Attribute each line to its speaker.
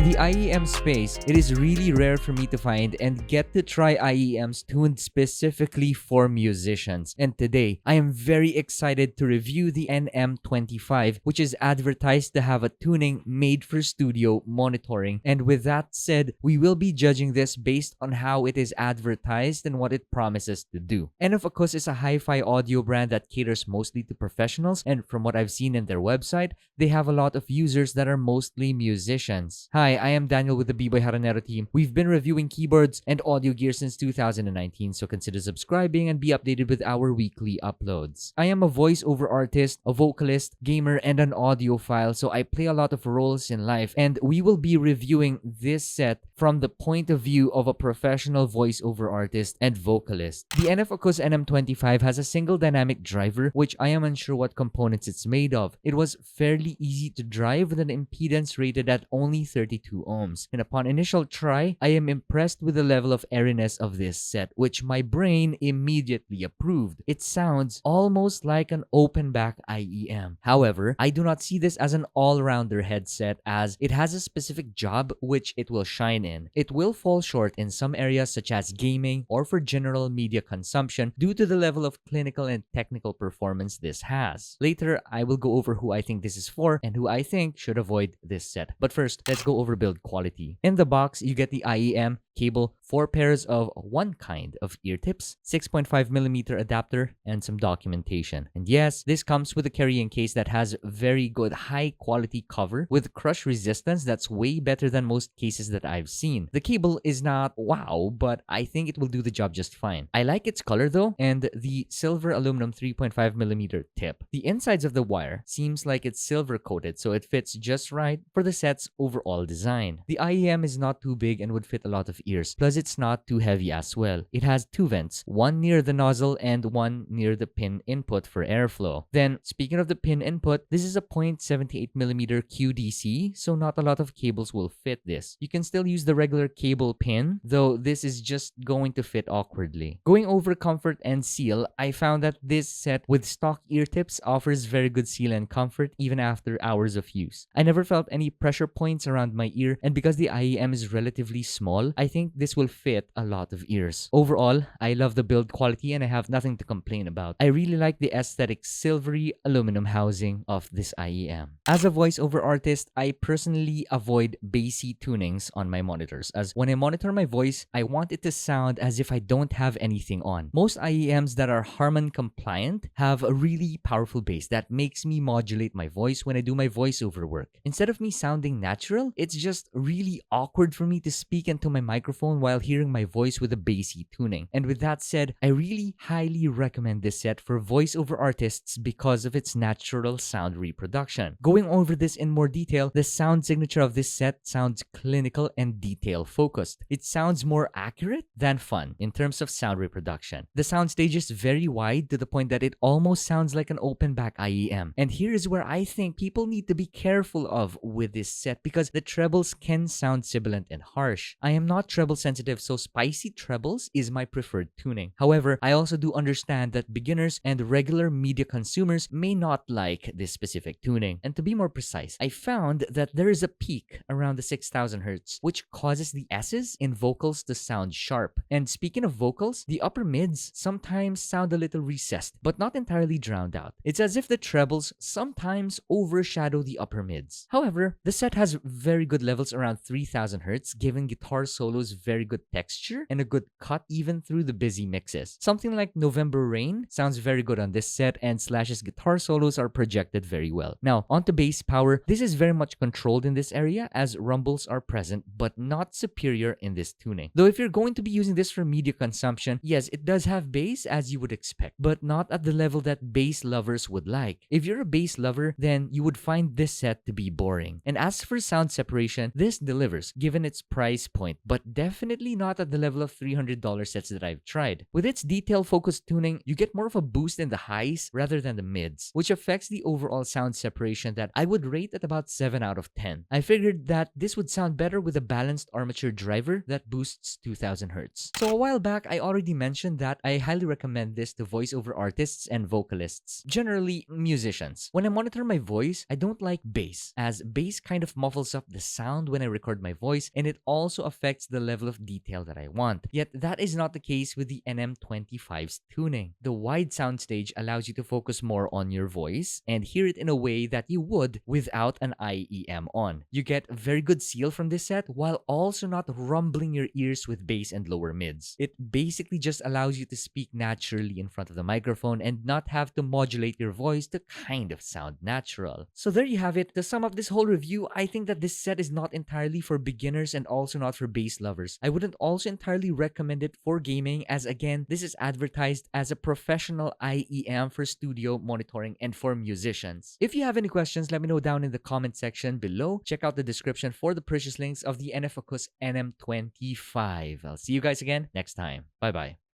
Speaker 1: In the IEM space, it is really rare for me to find and get to try IEMs tuned specifically for musicians. And today, I am very excited to review the NM25, which is advertised to have a tuning made for studio monitoring. And with that said, we will be judging this based on how it is advertised and what it promises to do. NFacous is a hi-fi audio brand that caters mostly to professionals, and from what I've seen in their website, they have a lot of users that are mostly musicians. Hi, I am Daniel with the Biboyharanero team. We've been reviewing keyboards and audio gear since 2019, so consider subscribing and be updated with our weekly uploads. I am a voiceover artist, a vocalist, gamer, and an audiophile, so I play a lot of roles in life, and we will be reviewing this set from the point of view of a professional voiceover artist and vocalist. The NFacous NM25 has a single dynamic driver, which I am unsure what components it's made of. It was fairly easy to drive with an impedance rated at only 32 ohms, and upon initial try, I am impressed with the level of airiness of this set, which my brain immediately approved. It sounds almost like an open back IEM. However, I do not see this as an all-rounder headset, as it has a specific job which it will shine in. It will fall short in some areas such as gaming or for general media consumption due to the level of clinical and technical performance this has. Later, I will go over who I think this is for and who I think should avoid this set. But first, let's go over build quality. In the box, you get the IEM cable, 4 pairs of one kind of ear tips, 6.5mm adapter, and some documentation. And yes, this comes with a carrying case that has very good high quality cover with crush resistance that's way better than most cases that I've seen. The cable is not wow, but I think it will do the job just fine. I like its color though, and the silver aluminum 3.5mm tip. The insides of the wire seems like it's silver coated, so it fits just right for the set's overall design. The IEM is not too big and would fit a lot of ears, plus it's not too heavy as well. It has 2 vents, one near the nozzle and one near the pin input for airflow. Then, speaking of the pin input, this is a 0.78mm QDC, so not a lot of cables will fit this. You can still use the regular cable pin, though this is just going to fit awkwardly. Going over comfort and seal, I found that this set with stock ear tips offers very good seal and comfort even after hours of use. I never felt any pressure points around my ear, and because the IEM is relatively small, I think this will fit a lot of ears. Overall, I love the build quality and I have nothing to complain about. I really like the aesthetic silvery aluminum housing of this IEM. As a voiceover artist, I personally avoid bassy tunings on my monitors, as when I monitor my voice, I want it to sound as if I don't have anything on. Most IEMs that are Harman compliant have a really powerful bass that makes me modulate my voice when I do my voiceover work. Instead of me sounding natural, it's just really awkward for me to speak into my microphone while hearing my voice with a bassy tuning. And with that said, I really highly recommend this set for voiceover artists because of its natural sound reproduction. Going over this in more detail, the sound signature of this set sounds clinical and detail focused. It sounds more accurate than fun in terms of sound reproduction. The soundstage is very wide to the point that it almost sounds like an open back IEM. And here is where I think people need to be careful of with this set, because the trebles can sound sibilant and harsh. I am not treble sensitive, so spicy trebles is my preferred tuning. However, I also do understand that beginners and regular media consumers may not like this specific tuning. And to be more precise, I found that there is a peak around the 6000 Hz, which causes the S's in vocals to sound sharp. And speaking of vocals, the upper mids sometimes sound a little recessed, but not entirely drowned out. It's as if the trebles sometimes overshadow the upper mids. However, the set has very good levels around 3000 Hz, giving guitar solos very good texture and a good cut even through the busy mixes. Something like November Rain sounds very good on this set, and Slash's guitar solos are projected very well. Now, onto bass power, this is very much controlled in this area as rumbles are present, but not superior in this tuning. Though if you're going to be using this for media consumption, yes, it does have bass as you would expect, but not at the level that bass lovers would like. If you're a bass lover, then you would find this set to be boring. And as for sound separation, this delivers given its price point, but definitely not at the level of $300 sets that I've tried. With its detail-focused tuning, you get more of a boost in the highs rather than the mids, which affects the overall sound separation that I would rate at about 7 out of 10. I figured that this would sound better with a balanced armature driver that boosts 2000 Hz. So a while back, I already mentioned that I highly recommend this to voiceover artists and vocalists, generally musicians. When I monitor my voice, I don't like bass, as bass kind of muffles up the sound when I record my voice, and it also affects the level of detail that I want. Yet that is not the case with the NM25's tuning. The wide soundstage allows you to focus more on your voice and hear it in a way that you would without an IEM on. You get a very good seal from this set while also not rumbling your ears with bass and lower mids. It basically just allows you to speak naturally in front of the microphone and not have to modulate your voice to kind of sound natural. So there you have it. To sum up this whole review, I think that this set is not entirely for beginners and also not for bass lovers. I wouldn't also entirely recommend it for gaming, as again, this is advertised as a professional IEM for studio monitoring and for musicians. If you have any questions, let me know down in the comment section below. Check out the description for the purchase links of the NFacous NM25. I'll see you guys again next time. Bye bye.